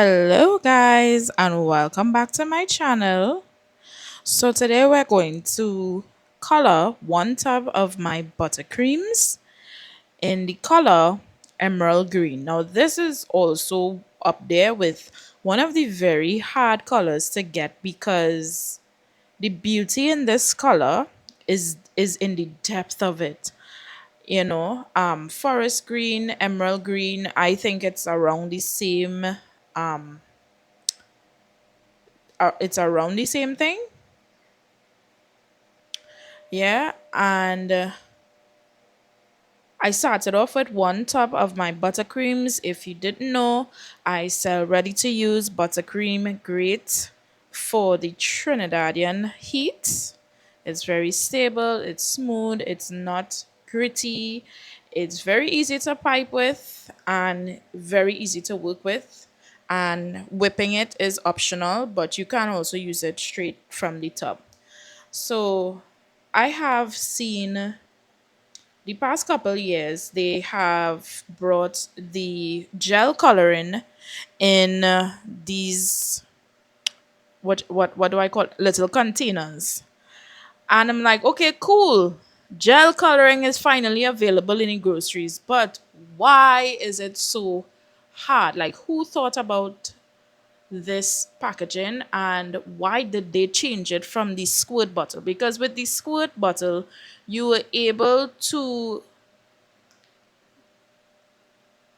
Hello, guys, and welcome back to my channel. So, today we're going to color one tub of my buttercreams in the color emerald green. Now, this is also up there with one of the very hard colors to get because the beauty in this color is in the depth of it. Forest green, emerald green, I think it's around the same it's around the same thing. Yeah, and I started off with one tub of my buttercreams. If you didn't know, I sell ready to use buttercream, great for the Trinidadian heat. It's very stable, it's smooth, it's not gritty, it's very easy to pipe with and very easy to work with. And whipping it is optional, but you can also use it straight from the tub. So I have seen the past couple years they have brought the gel coloring in these what do I call it? Little containers. And I'm like, okay, cool. Gel coloring is finally available in the groceries, but why is it so hard? Like who thought about this packaging and why did they change it from the squirt bottle? Because with the squirt bottle you were able to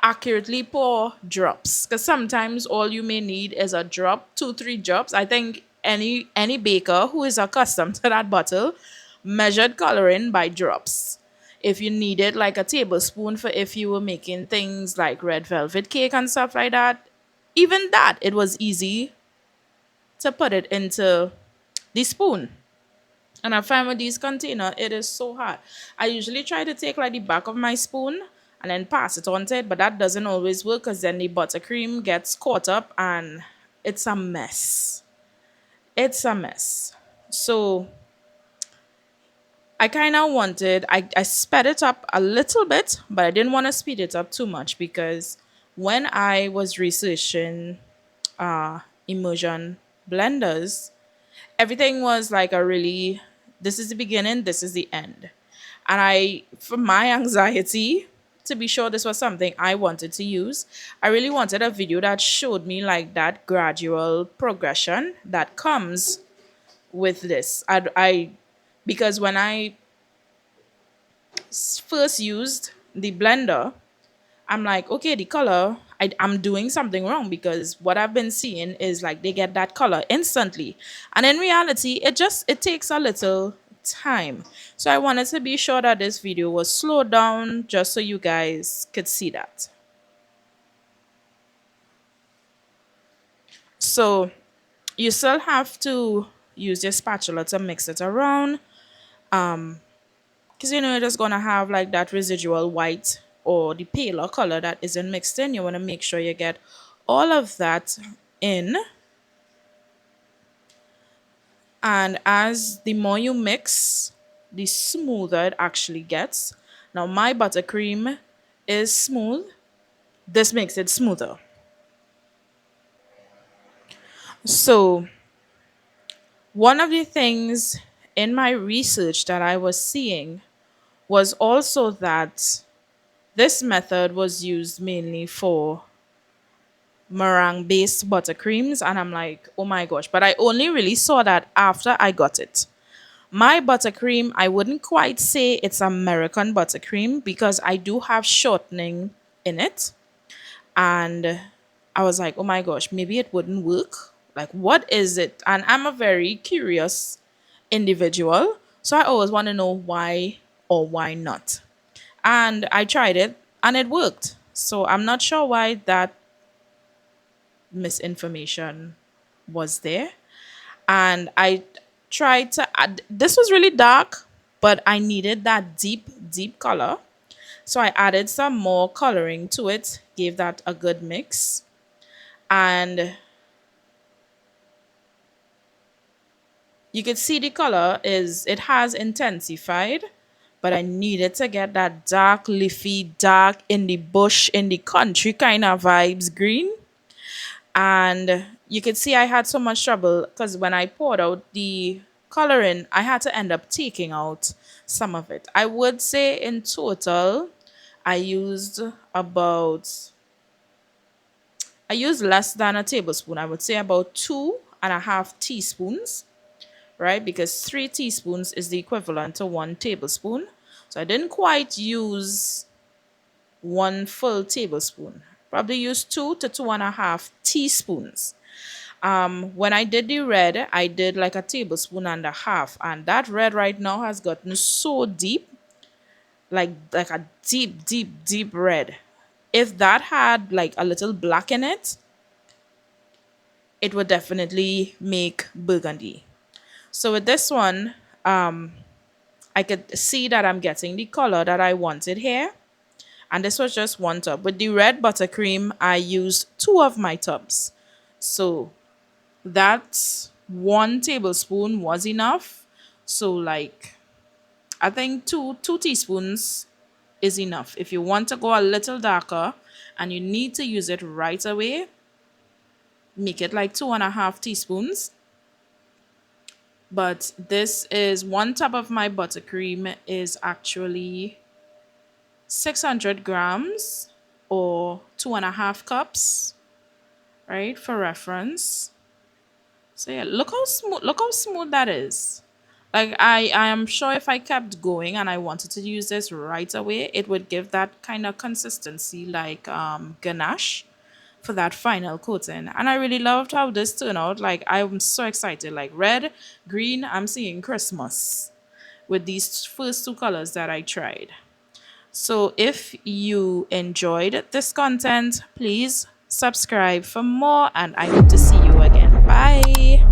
accurately pour drops, because sometimes all you may need is a drop, two three drops. I think any baker who is accustomed to that bottle measured coloring by drops. If you needed like a tablespoon for if you were making things like red velvet cake and stuff like that, even that it was easy to put it into the spoon. And I find with these container, it is so hard. I usually try to take like the back of my spoon and then pass it onto it, but that doesn't always work because then the buttercream gets caught up and it's a mess. It's a mess. So I kind of I sped it up a little bit, but I didn't want to speed it up too much because when I was researching immersion blenders, everything was like a really, this is the beginning, this is the end. And for my anxiety, to be sure this was something I wanted to use, I really wanted a video that showed me like that gradual progression that comes with this. Because when I first used the blender, I'm like, okay, the color, I'm doing something wrong because what I've been seeing is like they get that color instantly. And in reality, it takes a little time. So I wanted to be sure that this video was slowed down just so you guys could see that. So you still have to use your spatula to mix it around. Because you're just gonna have like that residual white or the paler color that isn't mixed in. You want to make sure you get all of that in. And as the more you mix, the smoother it actually gets. Now my buttercream is smooth. This makes it smoother. So one of the things in my research that I was seeing was also that this method was used mainly for meringue based buttercreams, and I'm like, oh my gosh, but I only really saw that after I got it. My buttercream, I wouldn't quite say it's American buttercream because I do have shortening in it. And I was like, oh my gosh, maybe it wouldn't work. Like, what is it? And I'm a very curious individual. So I always want to know why or why not. And I tried it and it worked. So I'm not sure why that misinformation was there. And I tried to add, this was really dark, but I needed that deep color. So I added some more coloring to it, gave that a good mix. And you could see the color it has intensified, but I needed to get that dark, leafy, dark in the bush, in the country kind of vibes green. And you could see I had so much trouble because when I poured out the coloring, I had to end up taking out some of it. I would say in total, I used about I used less than a tablespoon. I would say about 2.5 teaspoons, right? Because 3 teaspoons is the equivalent to 1 tablespoon. So I didn't quite use 1 full tablespoon. Probably used 2 to 2.5 teaspoons. When I did the red, I did like a tablespoon and a half, and that red right now has gotten so deep, like a deep, deep, deep red. If that had like a little black in it, it would definitely make burgundy. So with this one, I could see that I'm getting the color that I wanted here. And this was just one tub. With the red buttercream, I used two of my tubs. So that 1 tablespoon was enough. So like I think two teaspoons is enough. If you want to go a little darker and you need to use it right away, make it like 2.5 teaspoons. But this is 1 tub of my buttercream is actually 600 grams or 2.5 cups, right? For reference. So yeah, look how smooth that is. Like I am sure if I kept going and I wanted to use this right away, it would give that kind of consistency like ganache for that final coating. And I really loved how this turned out. Like I'm so excited. Like red, green, I'm seeing Christmas with these first two colors that I tried. So if you enjoyed this content, please subscribe for more and I hope to see you again. Bye.